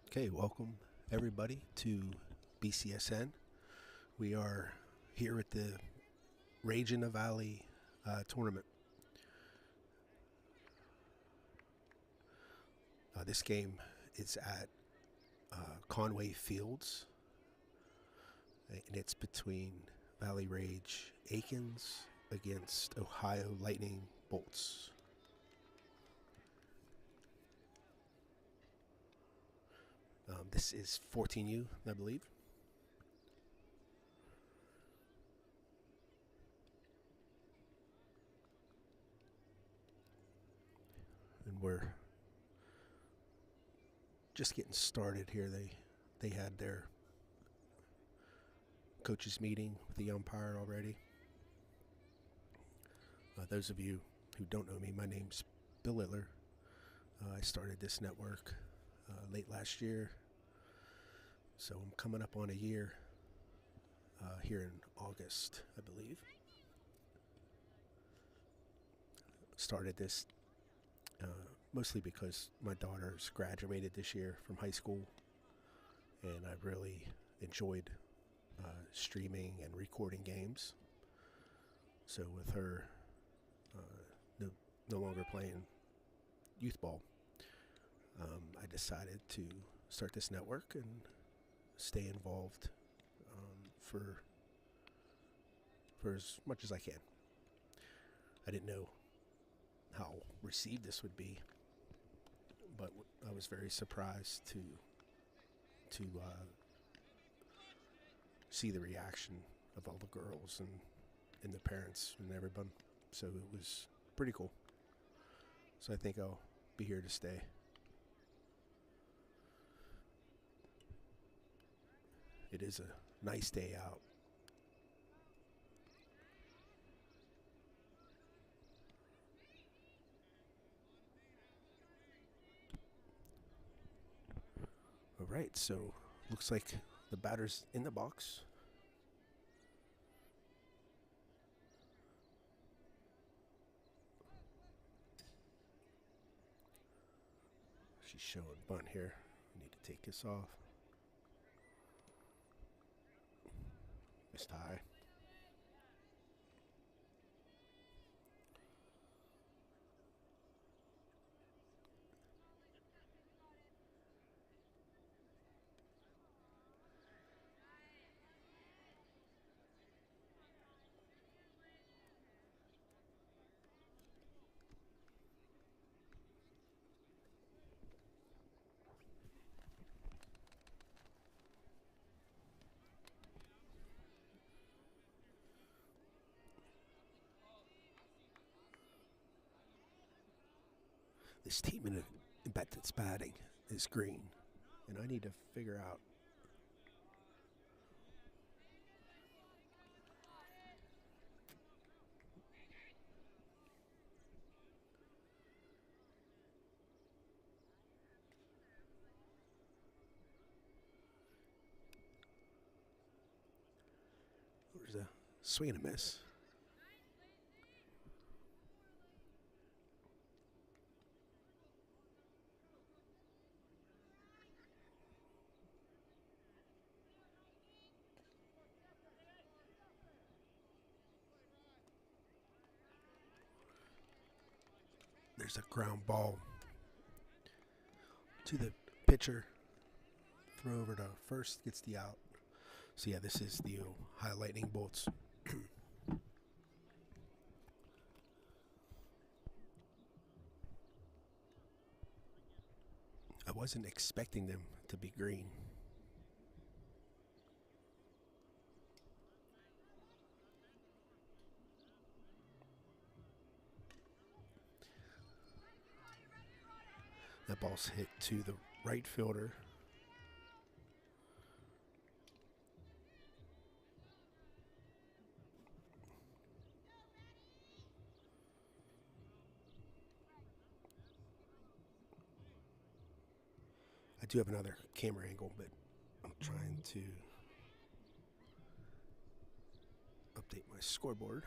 Okay, welcome everybody to BCSN. We are here at the Rage in the Valley tournament. This game is at Conway Fields, and it's between Valley Rage Aikens against Ohio Lightning Bolts. This is 14U, I believe. And we're just getting started here. They had their coaches meeting with the umpire already. Those of you who don't know me, my name's Bill Littler. I started this network late last year, so I'm coming up on a year here in August, I believe. Started this mostly because my daughter's graduated this year from high school, and I really enjoyed streaming and recording games. So with her no longer playing youth ball, I decided to start this network and stay involved for as much as I can. I didn't know how received this would be, but I was very surprised to see the reaction of all the girls and the parents and everyone. So it was pretty cool. So I think I'll be here to stay. It is a nice day out. All right, so looks like the batter's in the box. She's showing bunt here. I need to take this off. Missed high. This team in that's batting is green, and I need to figure out. There's a swing and a miss. There's a ground ball to the pitcher. Throw over to first, gets the out. So yeah, this is the Ohio Lightning Bolts. I wasn't expecting them to be green. That ball's hit to the right fielder. I do have another camera angle, but I'm trying to update my scoreboard.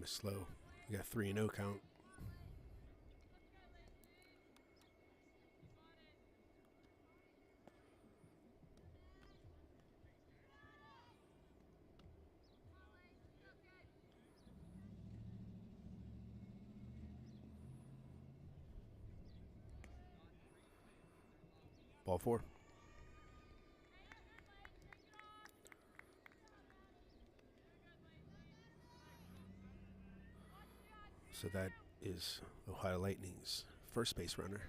Miss Slow. We got 3-0 count. Ball 4. So that is Ohio Lightning's first base runner.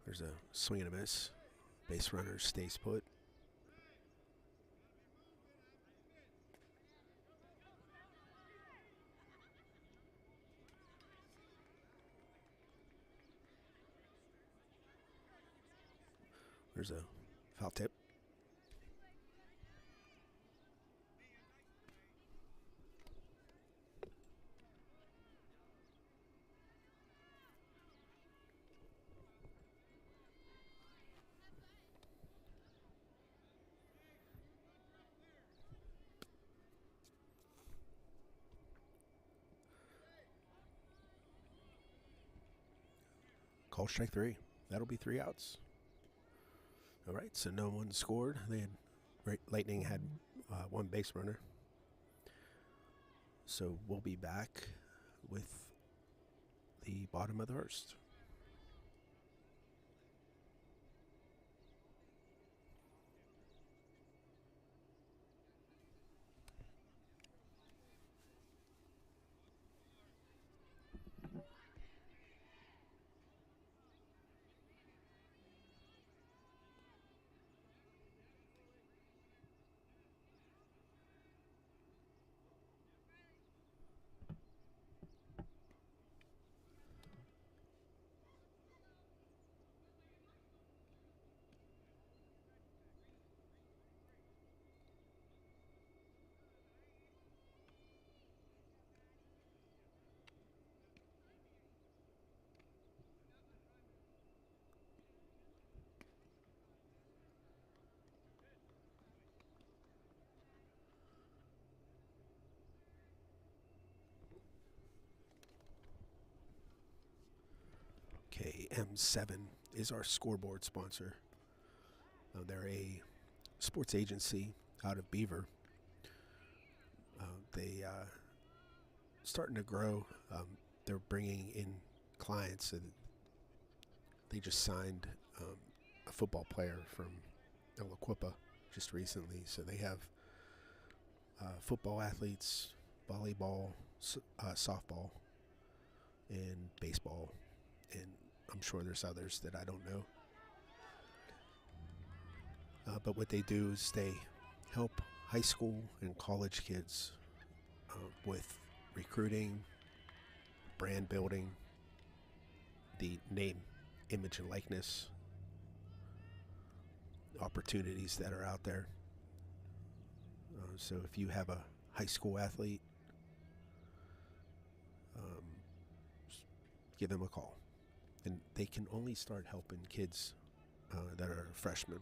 There's a swing and a miss. Base runner stays put. There's a foul tip. Call strike 3. That'll be 3 outs. All right, so no one scored. Lightning had one base runner. So we'll be back with the bottom of the first. Okay, M7 is our scoreboard sponsor. They're a sports agency out of Beaver. They starting to grow. They're bringing in clients, and they just signed a football player from El Aquipa just recently. So they have football athletes, volleyball, softball, and baseball, and I'm sure there's others that I don't know. But what they do is they help high school and college kids with recruiting, brand building, the name, image, and likeness opportunities that are out there. So if you have a high school athlete, give them a call. And they can only start helping kids that are freshmen.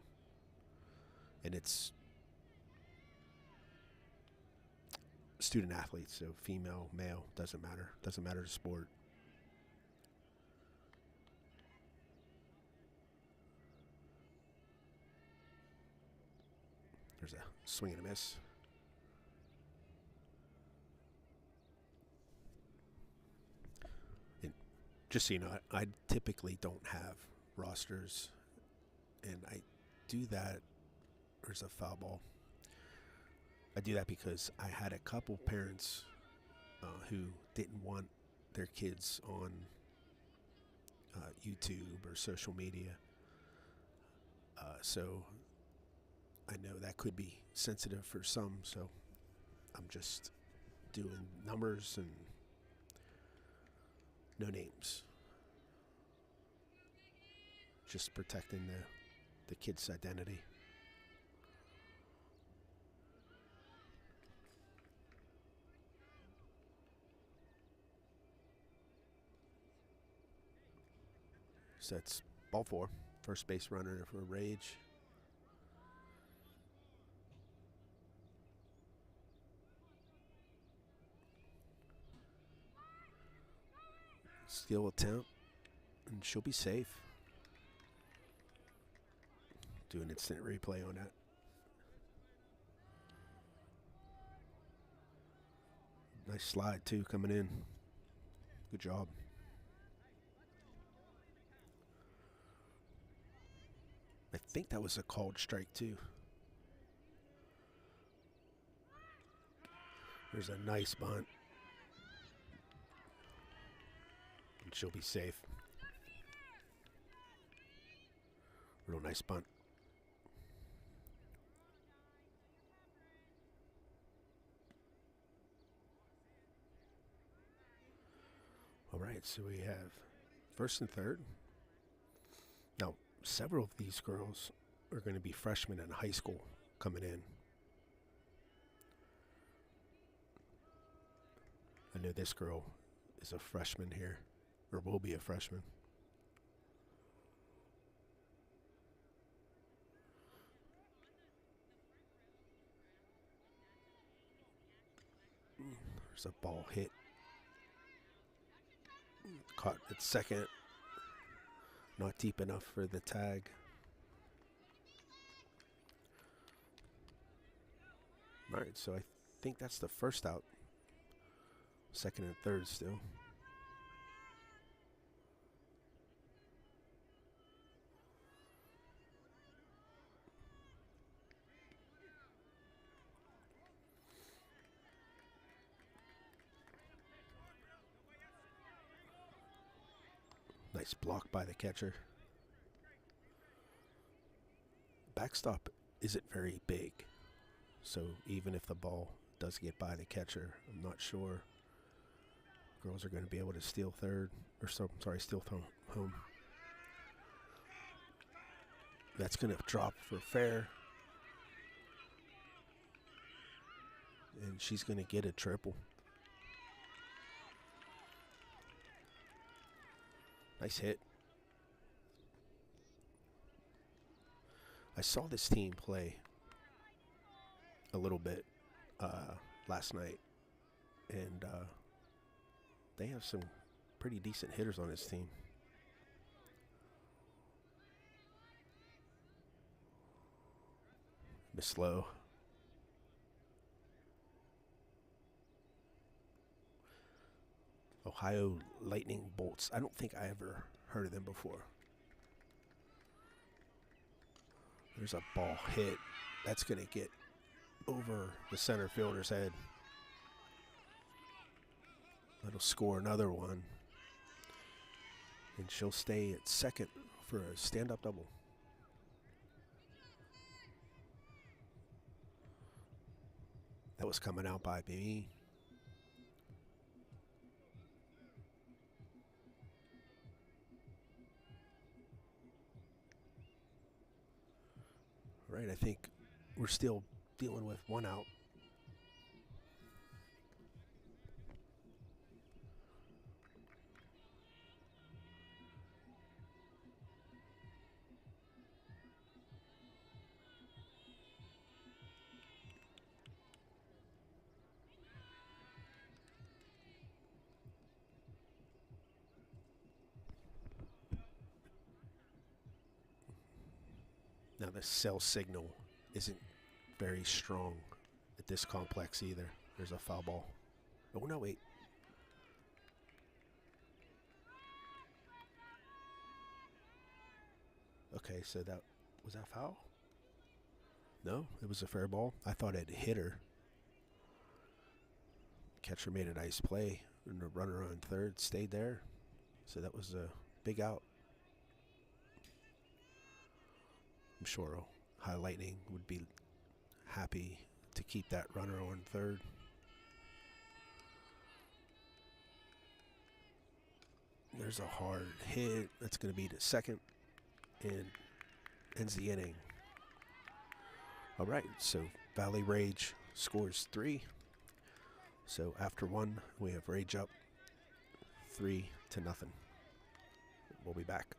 And it's student athletes, so female, male, doesn't matter. Doesn't matter the sport. There's a swing and a miss. And just so you know, I typically don't have rosters, and I do that. There's a foul ball. I do that because I had a couple parents who didn't want their kids on YouTube or social media. So I know that could be sensitive for some, so I'm just doing numbers and no names. Just protecting the kid's identity. So that's ball 4. First base runner for Rage. Steal attempt, and she'll be safe. Do an instant replay on that. Nice slide too, coming in. Good job. I think that was a called strike too. There's a nice bunt. And she'll be safe. Real nice bunt. All right, so we have first and third. Now, several of these girls are going to be freshmen in high school coming in. I know this girl is a freshman here, or will be a freshman. There's a ball hit. Caught at second. Not deep enough for the tag. All right, so I think that's the first out. Second and third still. Nice block by the catcher. Backstop isn't very big, so even if the ball does get by the catcher, I'm not sure girls are going to be able to steal third, or steal home. That's going to drop for fair, and she's going to get a triple. Nice hit. I saw this team play a little bit last night, and they have some pretty decent hitters on this team. Miss Lowe. Ohio Lightning Bolts. I don't think I ever heard of them before. There's a ball hit. That's going to get over the center fielder's head. That'll score another one. And she'll stay at second for a stand-up double. That was coming out by me. Right, I think we're still dealing with one out. Now the cell signal isn't very strong at this complex either. There's a foul ball. Oh no, wait. Okay, so was that foul? No, it was a fair ball. I thought it hit her. Catcher made a nice play, and the runner on third stayed there. So that was a big out. I'm sure Ohio Lightning would be happy to keep that runner on third. There's a hard hit. That's going to be to second and ends the inning. All right, so Valley Rage scores 3. So after 1, we have Rage up 3-0. We'll be back.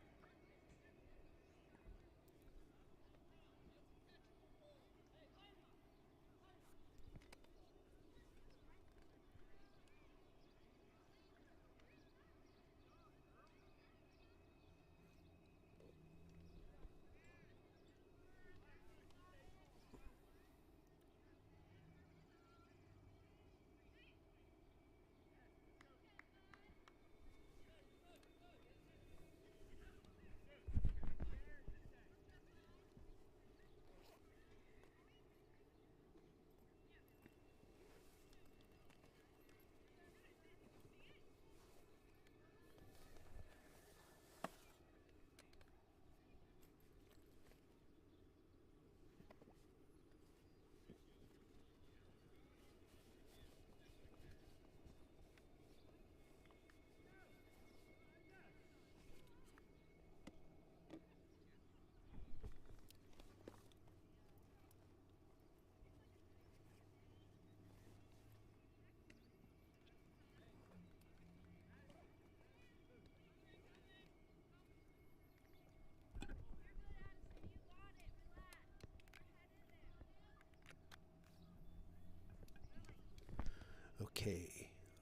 Okay,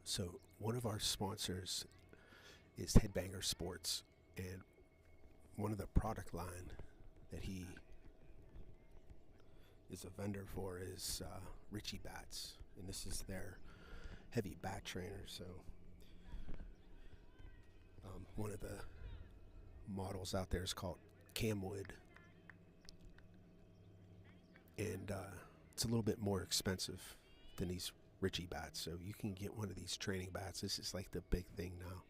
so one of our sponsors is Headbanger Sports, and one of the product line that he is a vendor for is Ritchie Bats, and this is their heavy bat trainer. So one of the models out there is called Camwood, and it's a little bit more expensive than these Ritchie bats. So you can get one of these training bats. This is like the big thing now.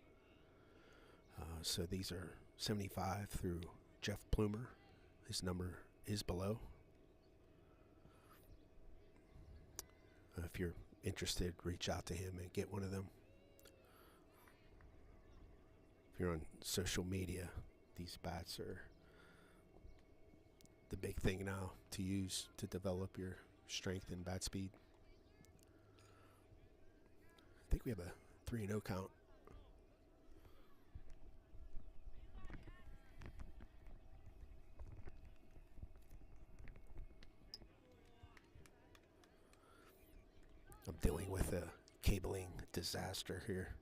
So these are 75 through Jeff Plumer. His number is below. If you're interested, reach out to him and get one of them. If you're on social media, these bats are the big thing now to use to develop your strength and bat speed. I think we have a 3-0 count. I'm dealing with a cabling disaster here.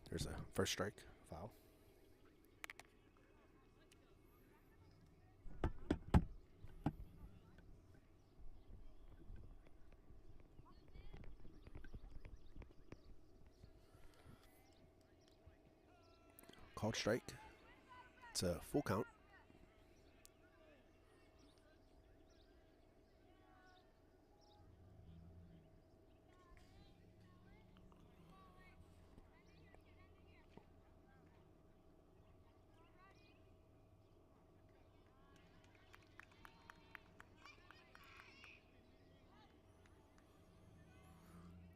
There's a first strike, foul. Called strike. It's a full count.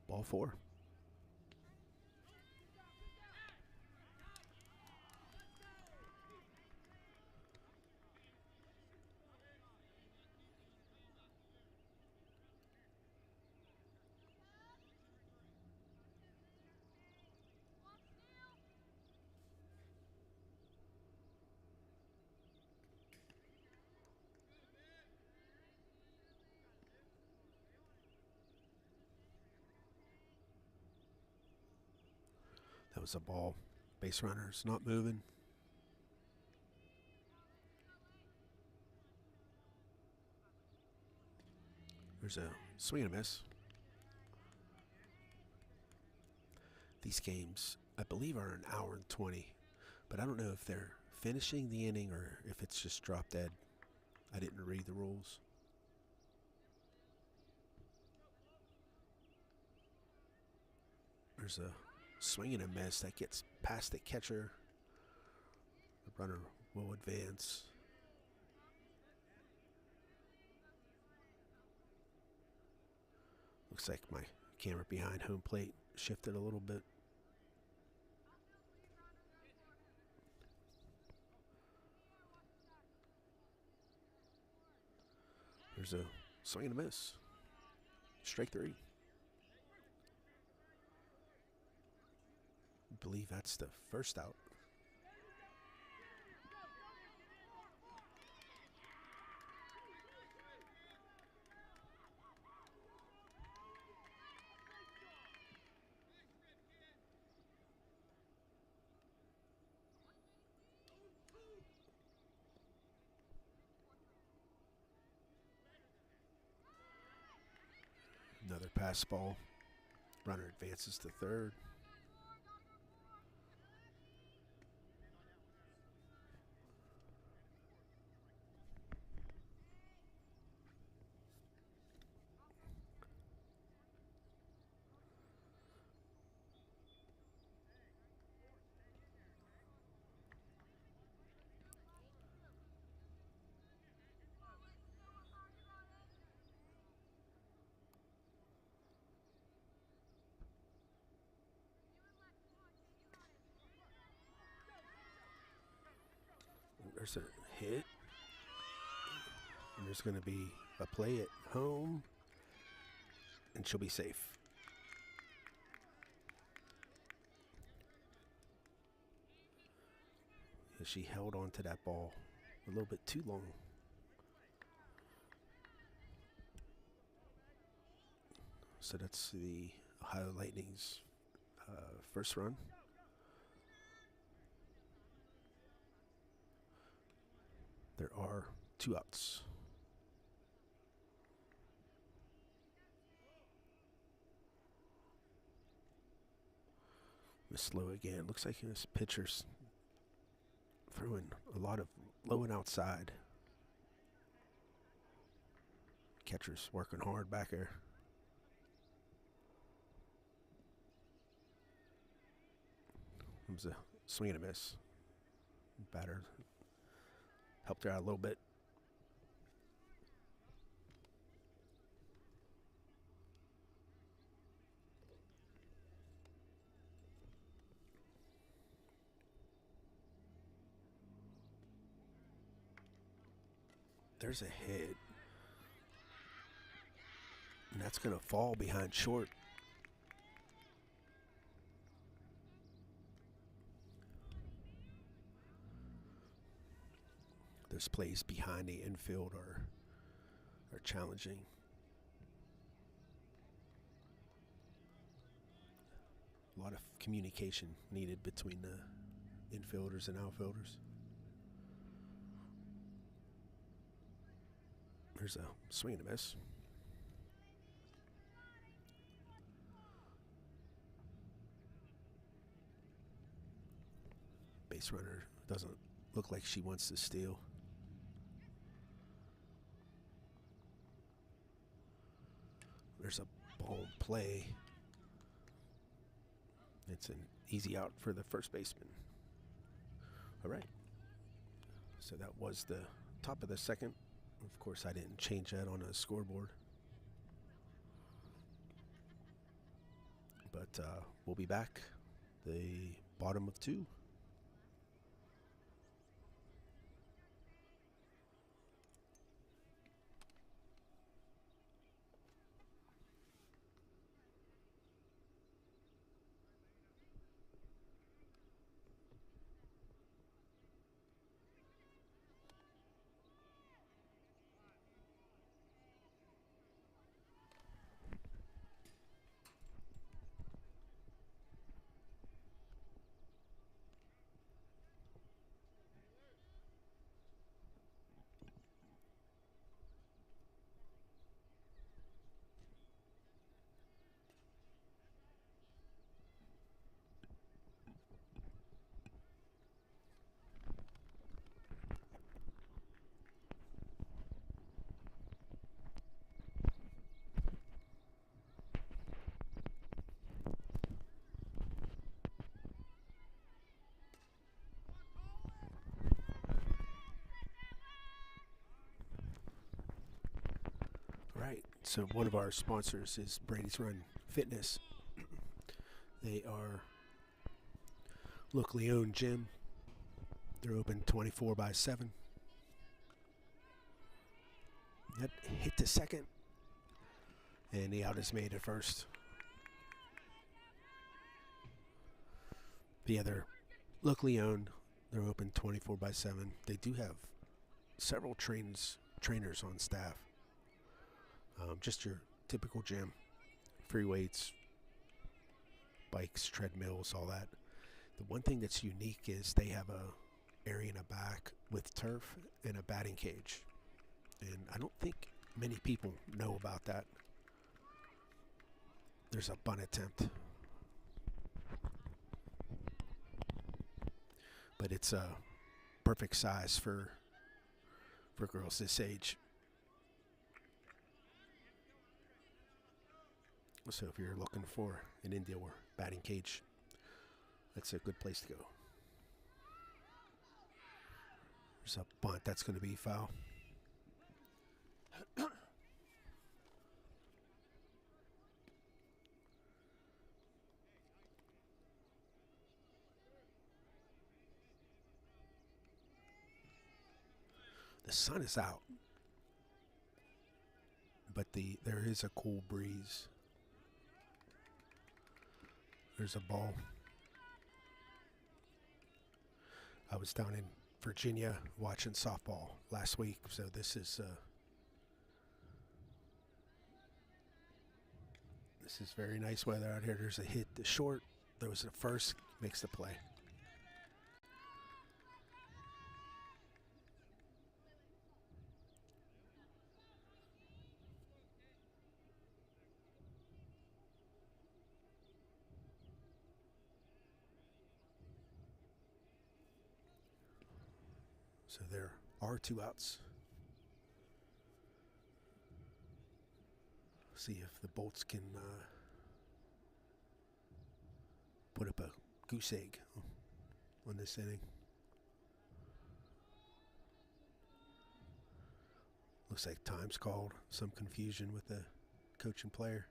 Ball 4. That was a ball. Base runner's not moving. There's a swing and a miss. These games, I believe, are an hour and 20, but I don't know if they're finishing the inning or if it's just drop dead. I didn't read the rules. There's a swing and a miss that gets past the catcher. The runner will advance. Looks like my camera behind home plate shifted a little bit. There's a swing and a miss. Strike 3. I believe that's the first out. Another pass ball. Runner advances to third. There's a hit. And there's going to be a play at home. And she'll be safe. She held on to that ball a little bit too long. So that's the Ohio Lightning's first run. There are 2 outs. Miss low again. Looks like this pitcher's throwing a lot of low and outside. Catcher's working hard back there. It was a swing and a miss. Batter helped her out a little bit. There's a hit. And that's going to fall behind short. Those plays behind the infield are challenging. A lot of communication needed between the infielders and outfielders. There's a swing and a miss. Base runner doesn't look like she wants to steal. There's a ball in play. It's an easy out for the first baseman. All right. So that was the top of the second. Of course, I didn't change that on a scoreboard. But we'll be back. The bottom of 2. Right, so one of our sponsors is Brady's Run Fitness. They are locally owned gym. They're open 24/7. That hit to second, and the out is made at first. The other locally owned, they're open 24/7. They do have several trainers on staff. Just your typical gym, free weights, bikes, treadmills, all that. The one thing that's unique is they have a area in the back with turf and a batting cage. And I don't think many people know about that. There's a bunt attempt. But it's a perfect size for girls this age. So if you're looking for an indoor batting cage, that's a good place to go. There's a bunt. That's going to be foul. The sun is out, but there is a cool breeze. There's a ball. I was down in Virginia watching softball last week, so this This is very nice weather out here. There's a hit to short. There was a first, makes the play. So there are 2 outs. See if the Bolts can put up a goose egg on this inning. Looks like time's called. Some confusion with the coach and player.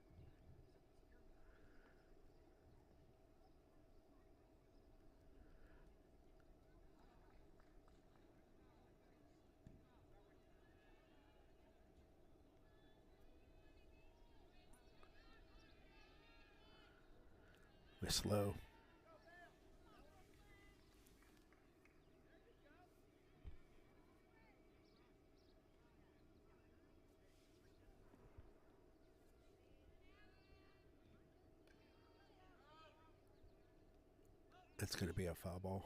Miss low. That's going to be a foul ball.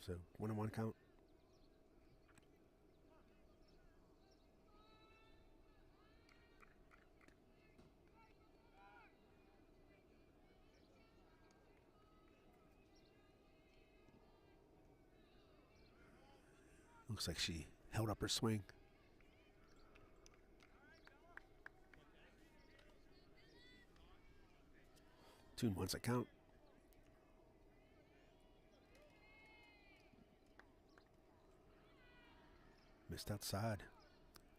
So 1-1 count. Looks like she held up her swing. Two and one's a count. Missed outside.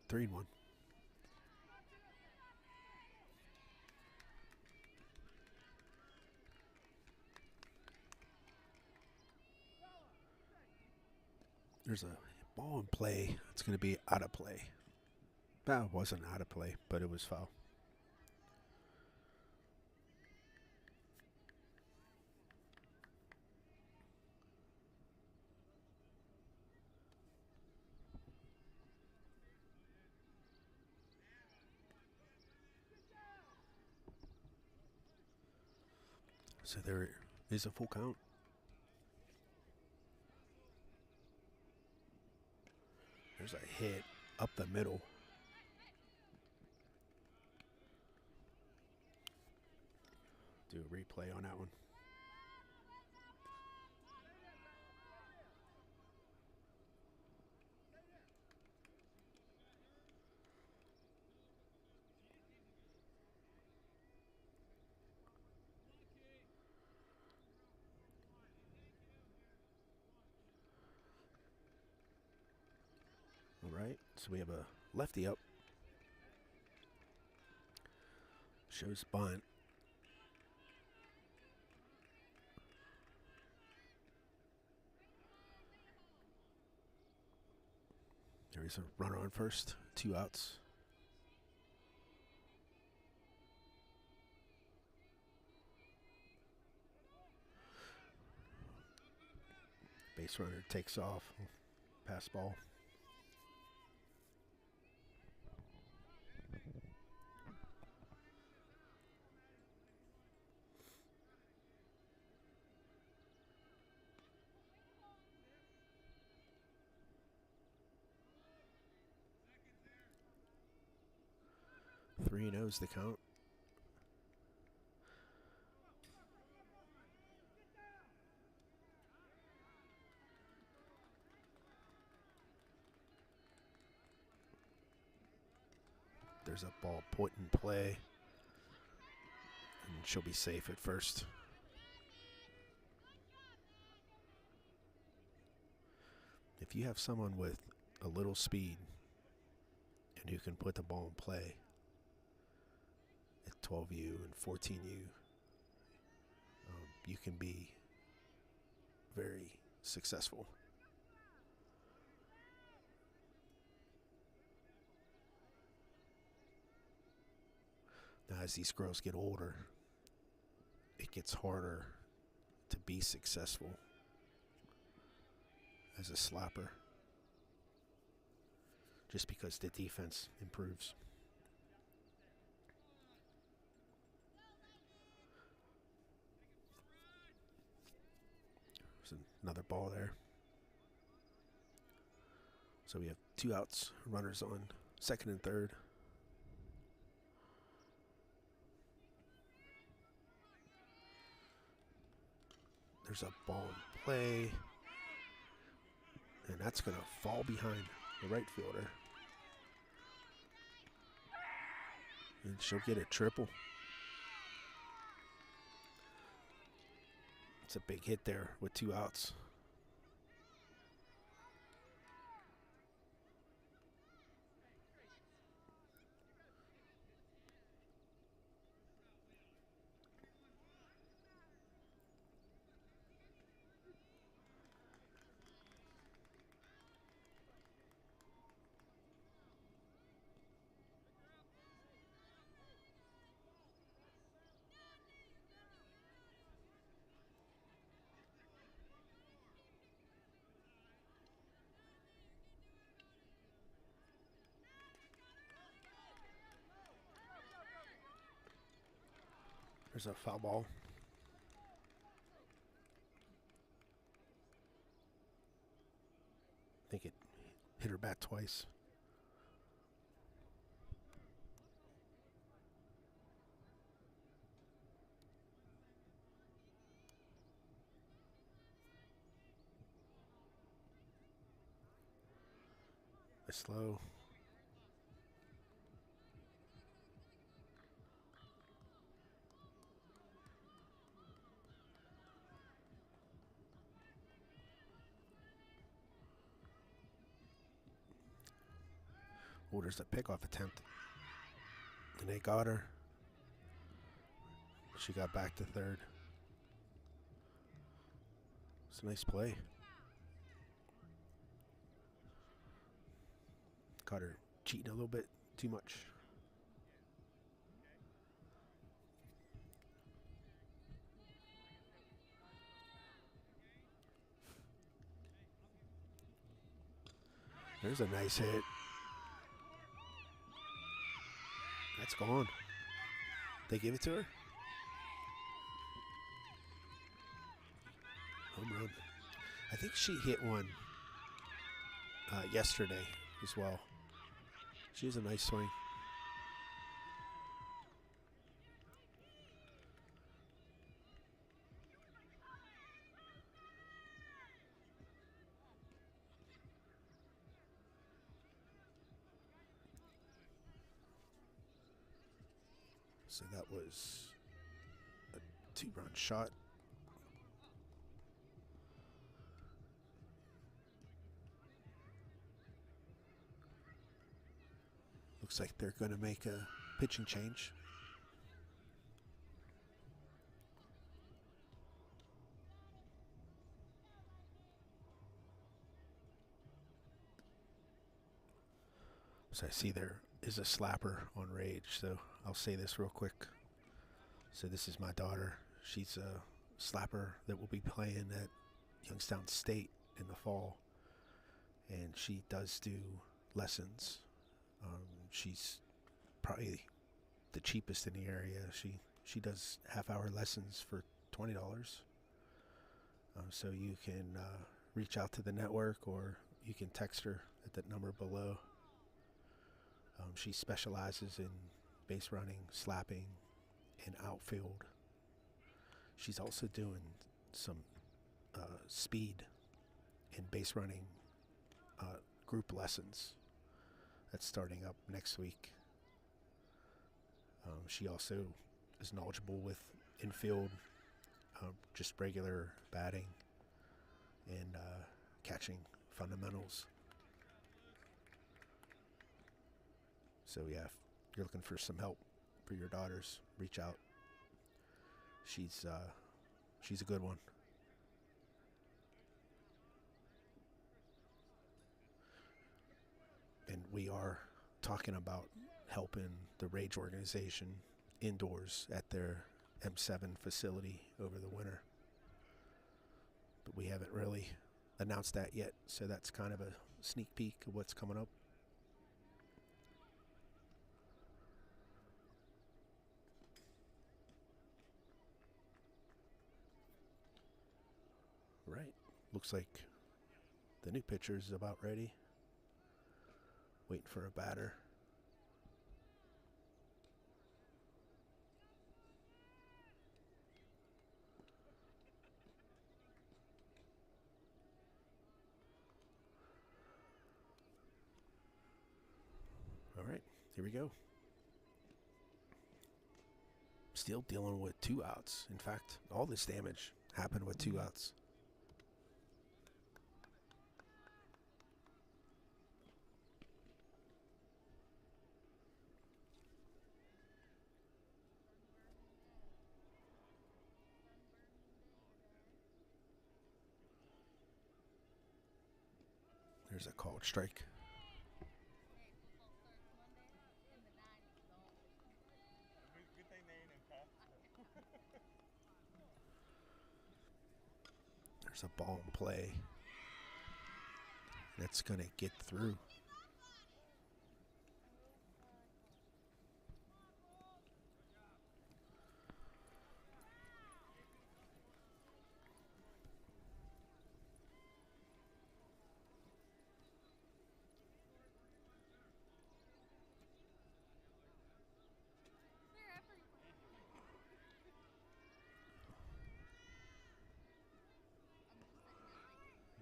3-1. There's a ball in play. It's going to be out of play. Well, it wasn't out of play, but it was foul. So there is a full count. There's a hit up the middle. Do a replay on that one. All right, so we have a lefty up. Shows bunt. There is a runner on first, 2 outs. Base runner takes off, pass ball. Three knows the count. There's a ball point in play. And she'll be safe at first. If you have someone with a little speed and who can put the ball in play at 12U and 14U, you can be very successful. Now, as these girls get older, it gets harder to be successful as a slapper. just because the defense improves. There's another ball there. So we have 2 outs, runners on second and third. There's a ball in play, and that's going to fall behind the right fielder. And she'll get a triple. It's a big hit there with 2 outs. There's a foul ball. I think it hit her bat twice. It's slow. Oh, there's a pickoff attempt. And they got her. She got back to third. It's a nice play. Caught her cheating a little bit too much. There's a nice hit. That's gone. They give it to her? Home run. I think she hit one yesterday as well. She has a nice swing. So that was a 2-run shot. Looks like they're going to make a pitching change. So I see there is a slapper on Rage, so I'll say this real quick. So this is my daughter. She's a slapper that will be playing at Youngstown State in the fall, and she does do lessons. She's probably the cheapest in the area. She does half-hour lessons for $20. So you can reach out to the network, or you can text her at that number below. She specializes in base running, slapping, and outfield. She's also doing some speed and base running group lessons. That's starting up next week. She also is knowledgeable with infield, just regular batting and catching fundamentals. So yeah, if you're looking for some help for your daughters, reach out. She's a good one. And we are talking about helping the Rage organization indoors at their M7 facility over the winter. But we haven't really announced that yet, so that's kind of a sneak peek of what's coming up. Looks like the new pitcher is about ready. Waiting for a batter. All right, here we go. Still dealing with 2 outs. In fact, all this damage happened with 2 outs. There's a called strike. There's a ball in play. That's going to get through.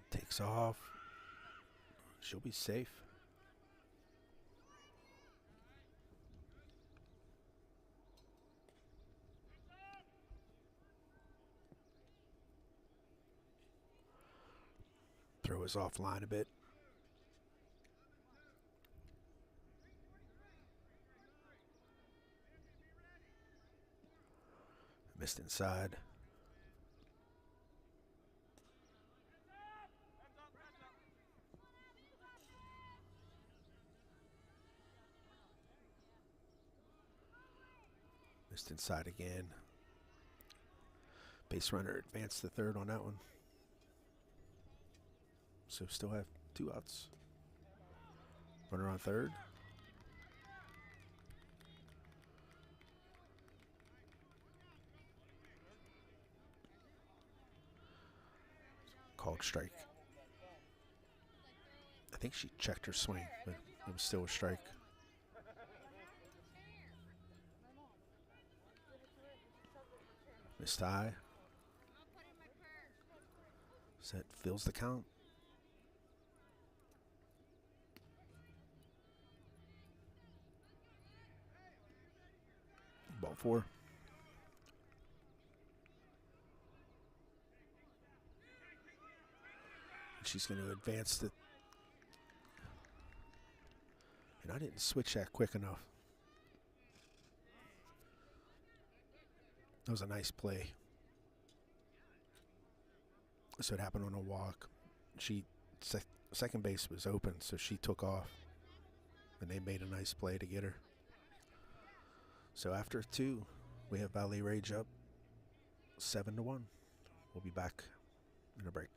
Takes off. She'll be safe. Throw us offline a bit. Missed inside. Missed inside again. Base runner advanced to third on that one. So still have 2 outs. Runner on third. Called strike. I think she checked her swing, but it was still a strike. Missed high. So that fills the count. Ball 4. She's going to advance the... And I didn't switch that quick enough. That was a nice play. So it happened on a walk. Second base was open, so she took off. And they made a nice play to get her. So after 2, we have Valley Rage up 7-1. We'll be back in a break.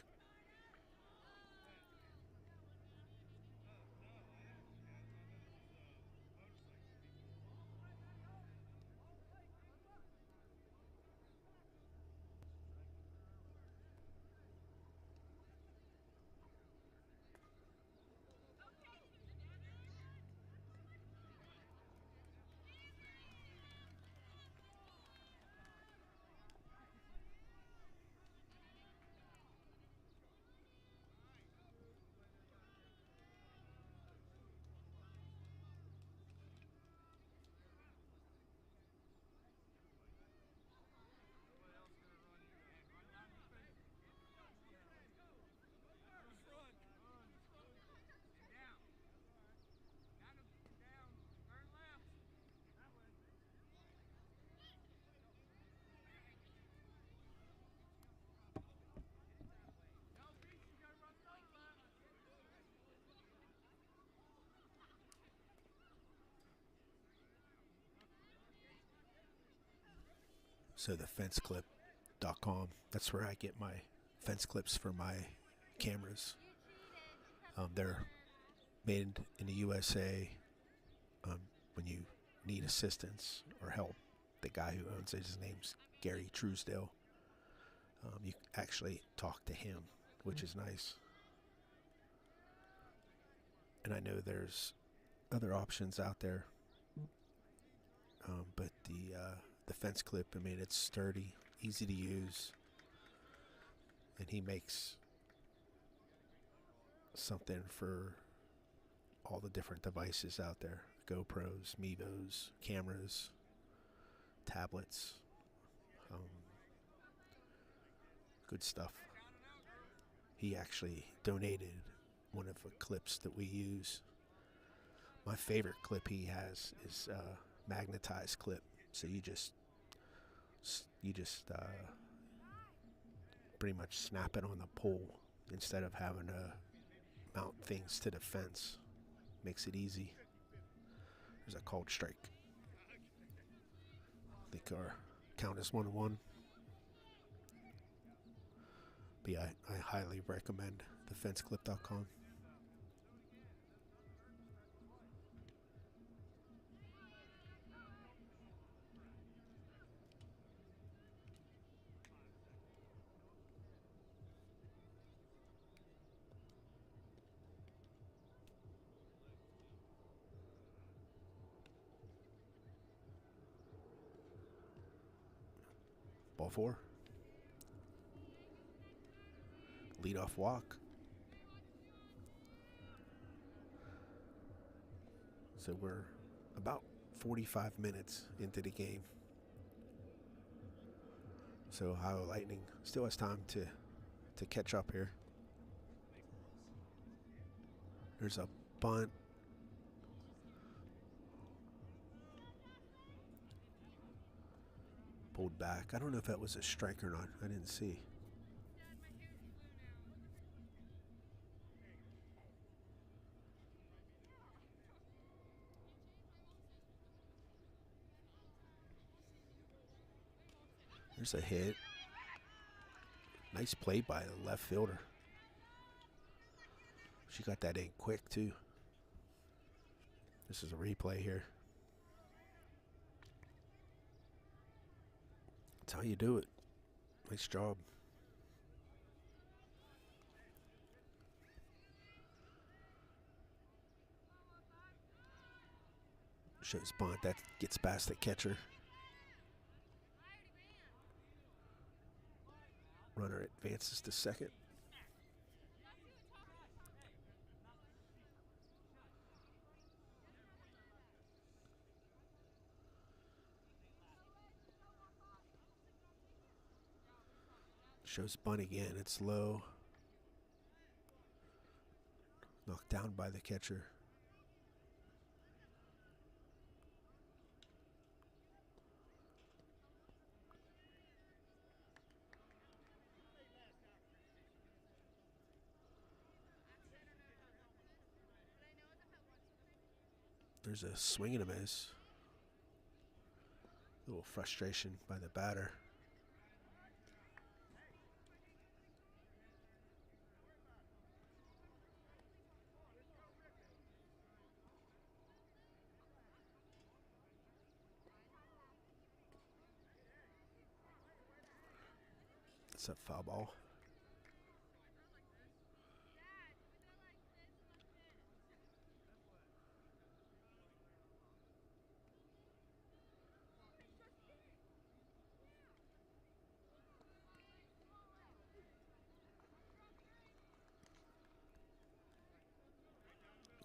So the fenceclip.com, that's where I get my fence clips for my cameras. They're made in the USA. When you need assistance or help, the guy who owns it, his name's Gary Truesdale. You actually talk to him which is nice. And I know there's other options out there, but the fence clip, I mean, it's sturdy, easy to use, and he makes something for all the different devices out there: GoPros, Mevos, cameras, tablets. Good stuff. He actually donated one of the clips that we use. My favorite clip he has is a magnetized clip. So you just pretty much snap it on the pole instead of having to mount things to the fence. Makes it easy. There's a cold strike. I think our count is 1-1. But yeah, I highly recommend thefenceclip.com. Ball 4. Leadoff walk. So we're about 45 minutes into the game. So Ohio Lightning still has time to catch up here. There's a bunt. Pulled back. I don't know if that was a strike or not. I didn't see. There's a hit. Nice play by the left fielder. She got that in quick too. This is a replay here. That's how you do it. Nice job. Shows bunt. That gets past the catcher. Runner advances to second. Shows bunt again. It's low. Knocked down by the catcher. There's a swing and a miss. A little frustration by the batter. It's a foul ball.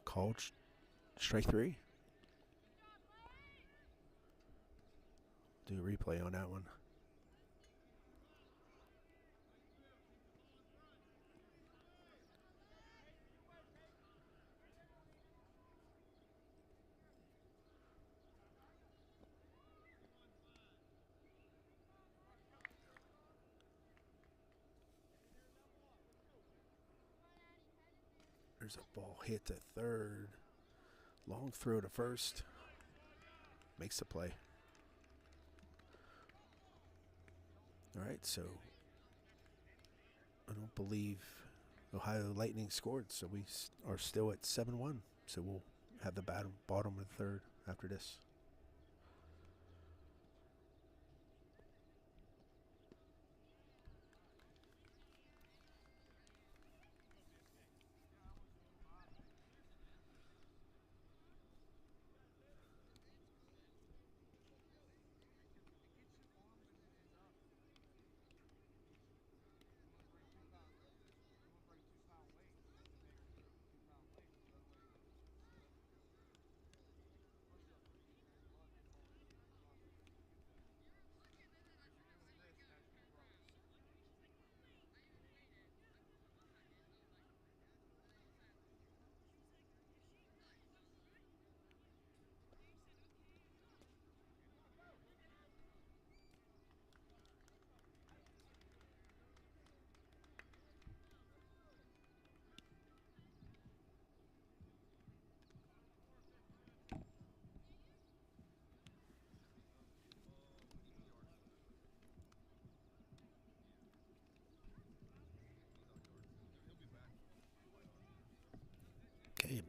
Called strike 3. Do a replay on that one. There's a ball hit to third. Long throw to first. Makes the play. All right, so I don't believe Ohio Lightning scored, so we are still at 7-1. So we'll have the bottom of the third after this.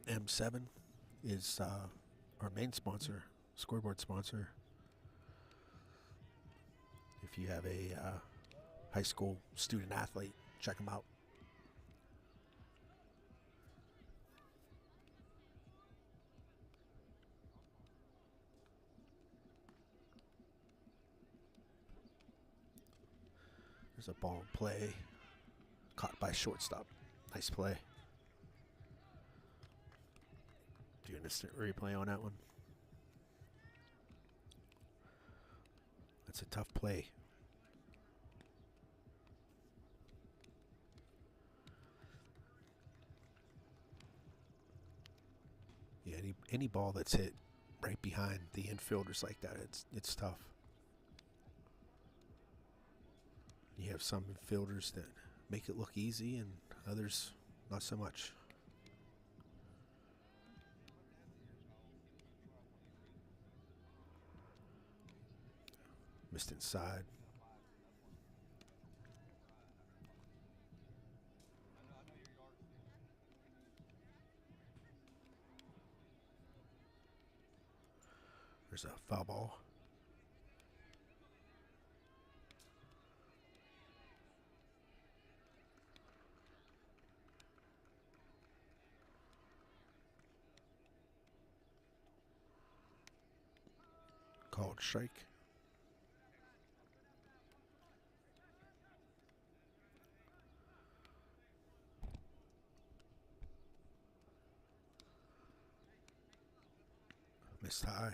M7 is our main sponsor, scoreboard sponsor. If you have a high school student athlete, check them out. There's a ball in play, caught by shortstop. Nice play. Do an instant replay on that one. That's a tough play. Yeah, any ball that's hit right behind the infielders like that, it's tough. You have some infielders that make it look easy and others not so much. Missed inside. There's a foul ball. Called strike. Missed high.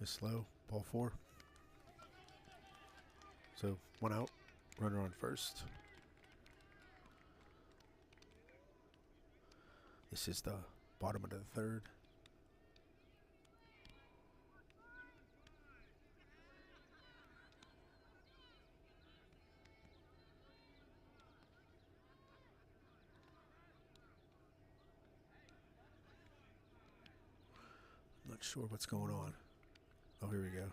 Missed low. Ball 4. So 1 out. Runner on first. This is the bottom of the 3rd. Not sure what's going on. Oh, here we go.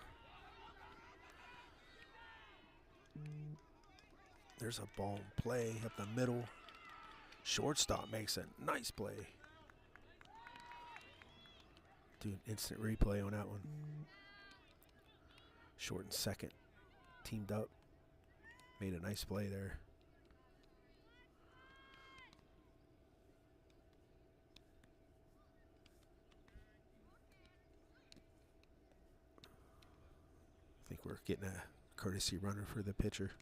There's a ball in play up the middle. Shortstop makes a nice play. Do an instant replay on that one. Short and second teamed up. Made a nice play there. I think we're getting a courtesy runner for the pitcher.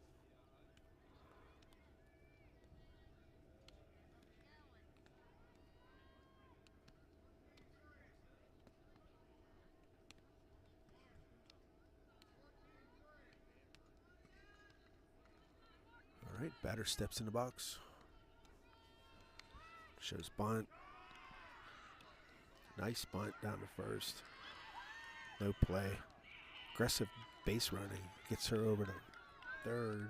All right, batter steps in the box. Shows bunt. Nice bunt down to first. No play. Aggressive base running. Gets her over to third.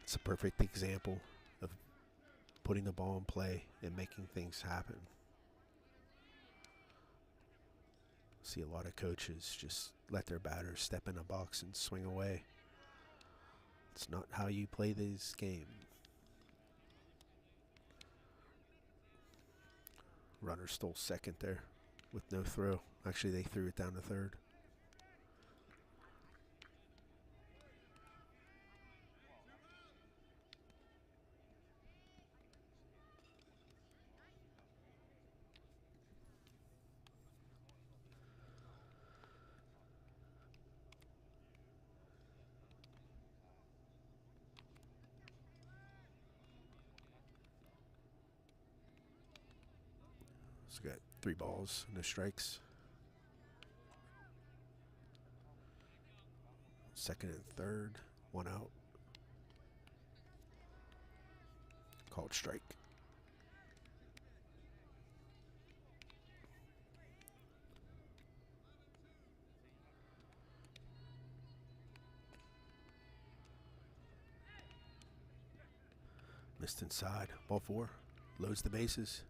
It's a perfect example of putting the ball in play and making things happen. See a lot of coaches just let their batters step in a box and swing away. It's not how you play this game. Runner stole second there with no throw. Actually, they threw it down to third. So got 3 balls, no strikes. Second and third, 1 out. Called strike. Missed inside. Ball 4. Loads the bases.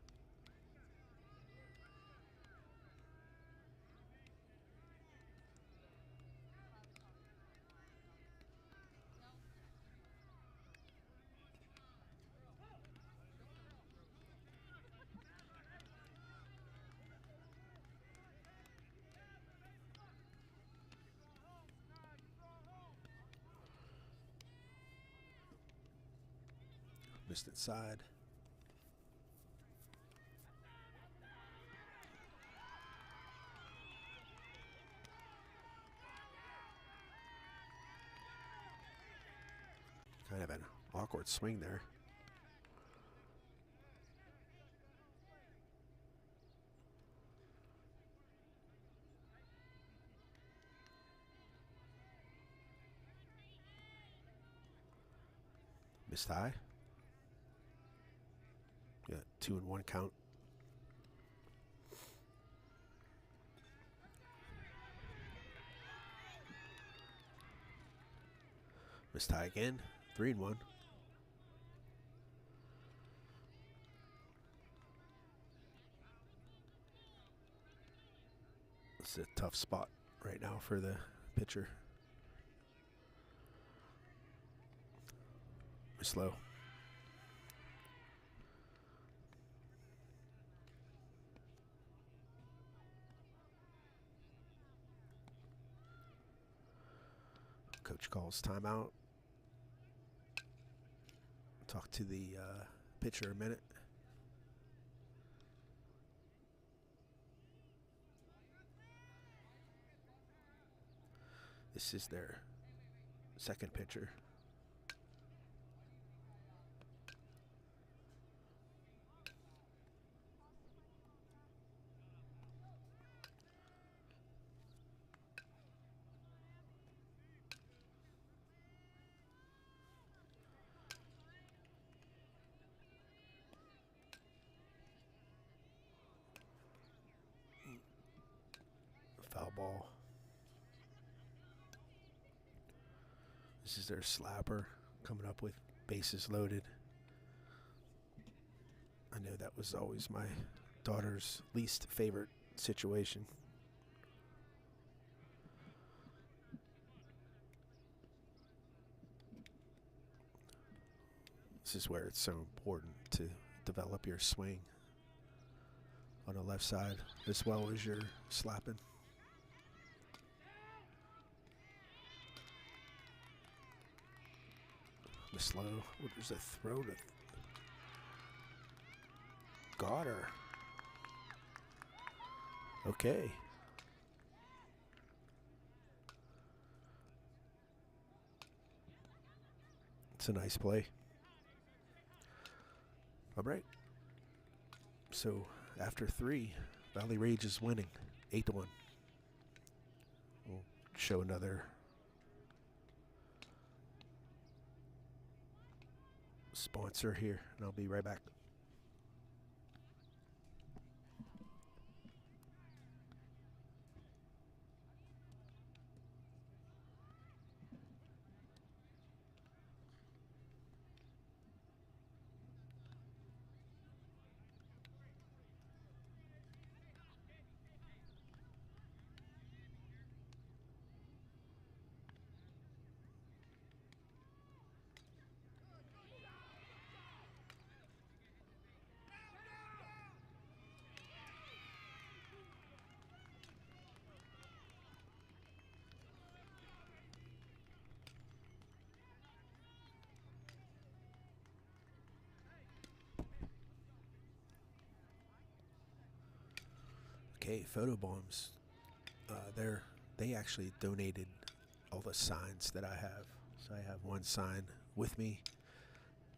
Missed inside. Kind of an awkward swing there. Missed high. Yeah, 2-1 count. Missed high again. 3-1. This is a tough spot right now for the pitcher. Slow. Coach calls timeout. Talk to the pitcher a minute. This is their second pitcher. Foul ball. This is their slapper coming up with bases loaded. I know that was always my daughter's least favorite situation. This is where it's so important to develop your swing on the left side as well as your slapping. Slow. There's a throw to Goddard. Okay. It's a nice play. All right. So after 3, Valley Rage is winning 8-1. We'll show another sponsor here, and I'll be right back. Okay, Photobombs. They actually donated all the signs that I have. So I have one sign with me,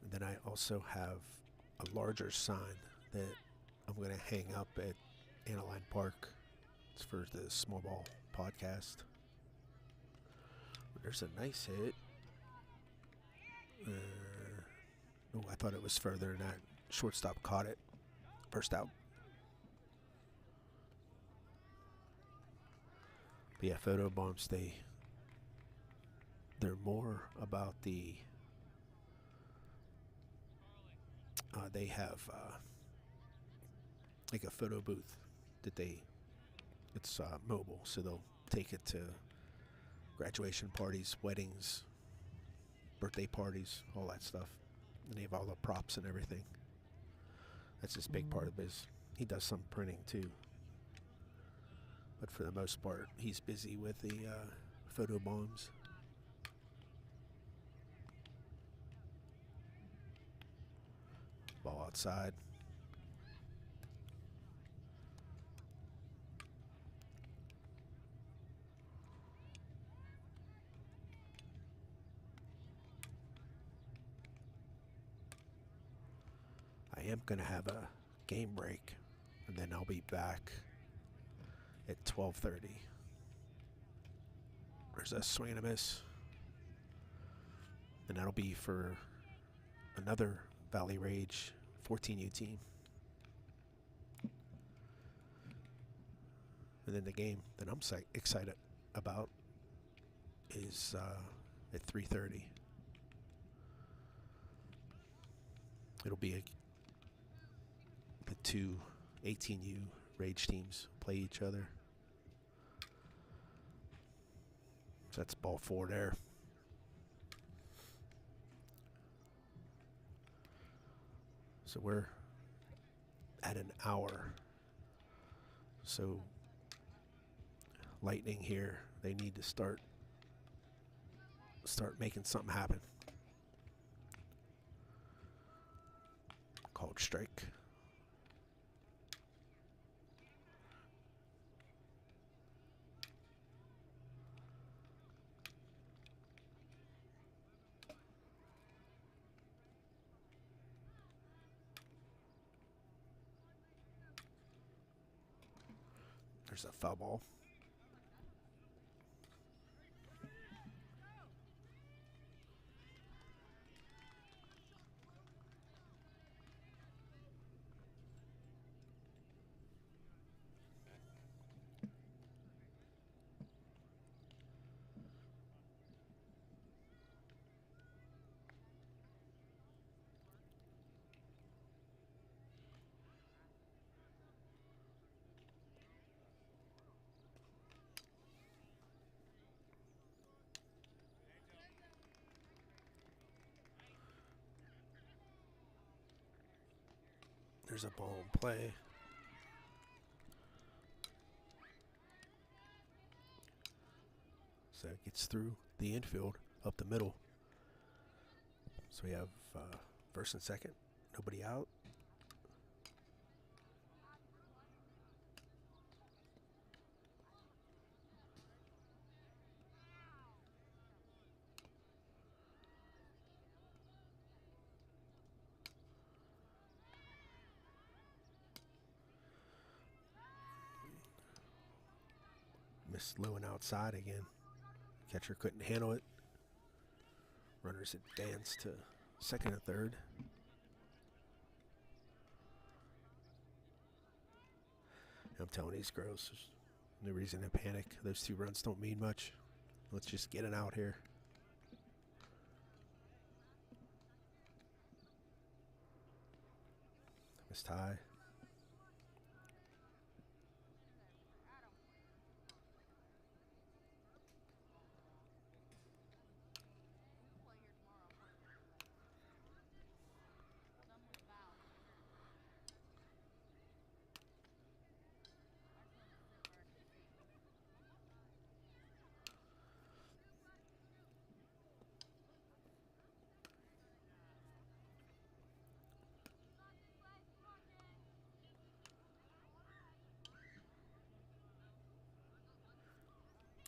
and then I also have a larger sign that I'm going to hang up at Anaheim Park. It's for the Small Ball podcast. There's a nice hit. Oh, I thought it was further than that. Shortstop caught it. First out. But yeah, Photobombs, they're more about the they have like a photo booth that it's mobile, so they'll take it to graduation parties, weddings, birthday parties, all that stuff. And they have all the props and everything. That's his big part of his. He does some printing too. But for the most part, he's busy with the photo bombs. Ball outside. I am going to have a game break, and then I'll be back at 12:30. There's a swing and a miss. And that'll be for another Valley Rage 14U team. And then the game that I'm excited about is at 3:30. It'll be the two 18U Rage teams play each other. So that's ball 4 there. So we're at an hour. So Lightning here, they need to start making something happen. Called strike. There's a foul ball. There's a ball in play. So it gets through the infield, up the middle. So we have first and second, nobody out. Miss Lewin outside again. Catcher couldn't handle it. Runners advance to second and third. I'm telling these girls, there's no reason to panic. Those 2 runs don't mean much. Let's just get it out here. Miss tie.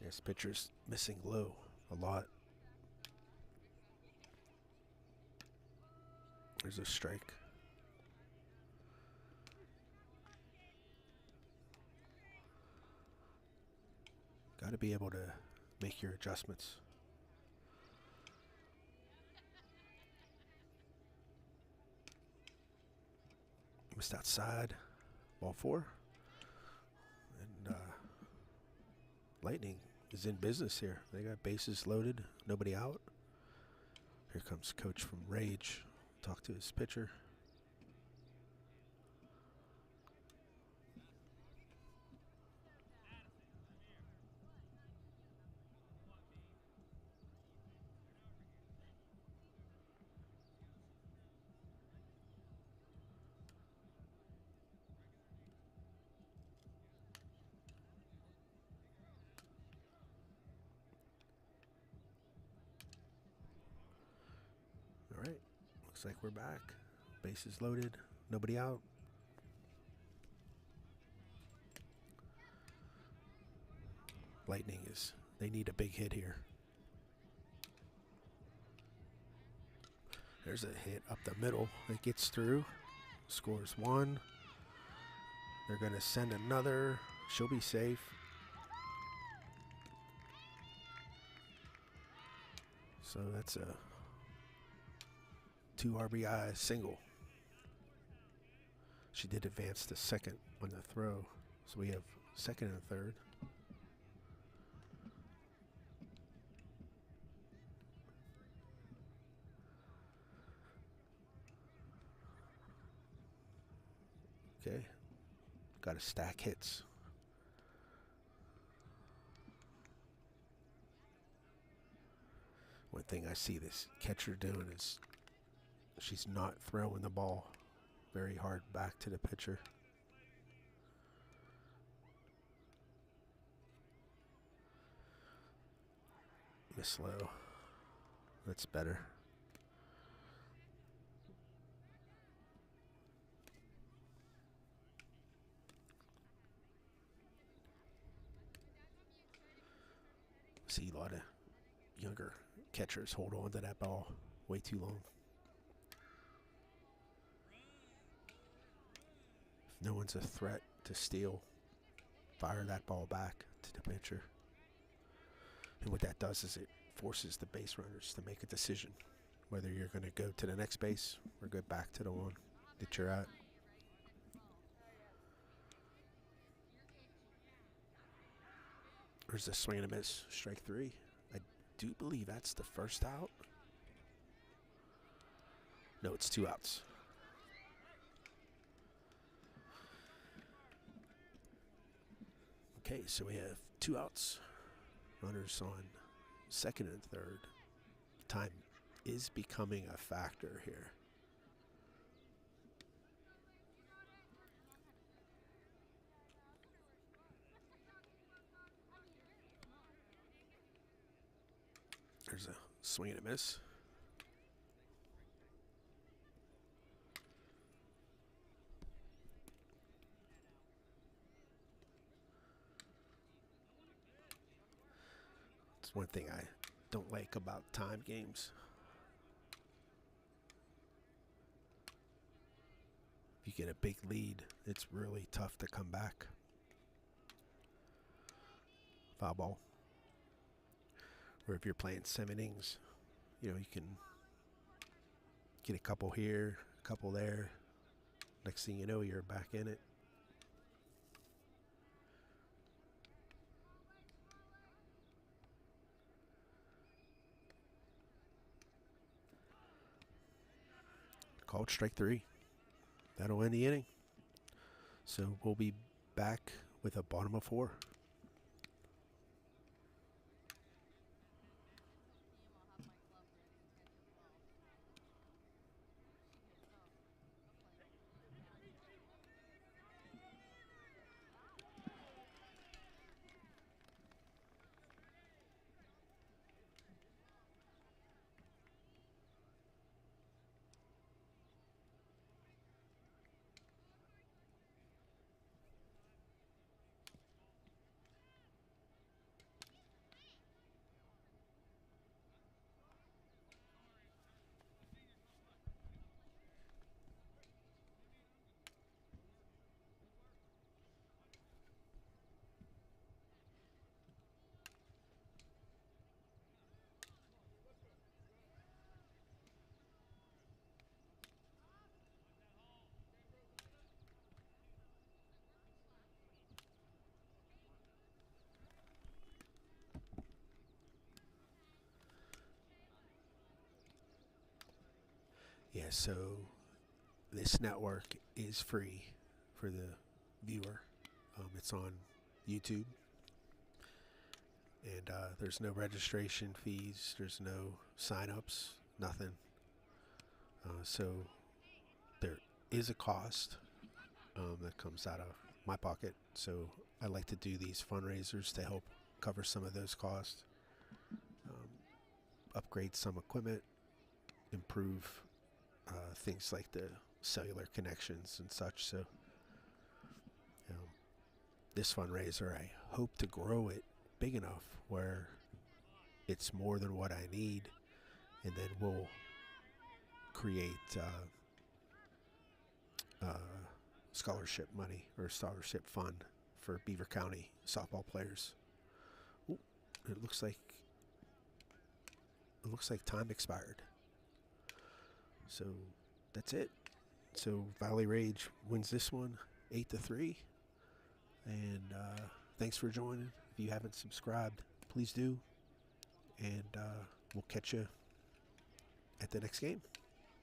This pitcher's missing low a lot. There's a strike. Got to be able to make your adjustments. Missed outside. Ball 4. And Lightning is in business here. They got bases loaded, nobody out. Here comes coach from Rage. Talk to his pitcher. Looks like we're back. Bases loaded. Nobody out. Lightning is, they need a big hit here. There's a hit up the middle. It gets through. Scores 1. They're going to send another. She'll be safe. So that's a 2 RBI single. She did advance to second on the throw. So we have second and third. Okay. Got to stack hits. One thing I see this catcher doing is she's not throwing the ball very hard back to the pitcher. Miss low. That's better. See a lot of younger catchers hold on to that ball way too long. If no one's a threat to steal, fire that ball back to the pitcher. And what that does is it forces the base runners to make a decision whether you're going to go to the next base or go back to the one that you're at. There's a swing and a miss, strike 3. I do believe that's the first out. No, it's 2 outs. Okay, so we have 2 outs. Runners on second and third. Time is becoming a factor here. There's a swing and a miss. It's one thing I don't like about time games. If you get a big lead, it's really tough to come back. Foul ball. Or if you're playing 7 innings, you know, you can get a couple here, a couple there. Next thing you know, you're back in it. Called strike 3. That'll end the inning. So we'll be back with a bottom of 4. Yeah, so this network is free for the viewer. It's on YouTube. And there's no registration fees. There's no sign-ups, nothing. So there is a cost that comes out of my pocket. So I like to do these fundraisers to help cover some of those costs. Upgrade some equipment, improve things like the cellular connections and such. So, this fundraiser, I hope to grow it big enough where it's more than what I need, and then we'll create scholarship money or scholarship fund for Beaver County softball players. Ooh, it looks like time expired. So that's it. So Valley Rage wins this one 8-3. And thanks for joining. If you haven't subscribed, please do. And we'll catch you at the next game.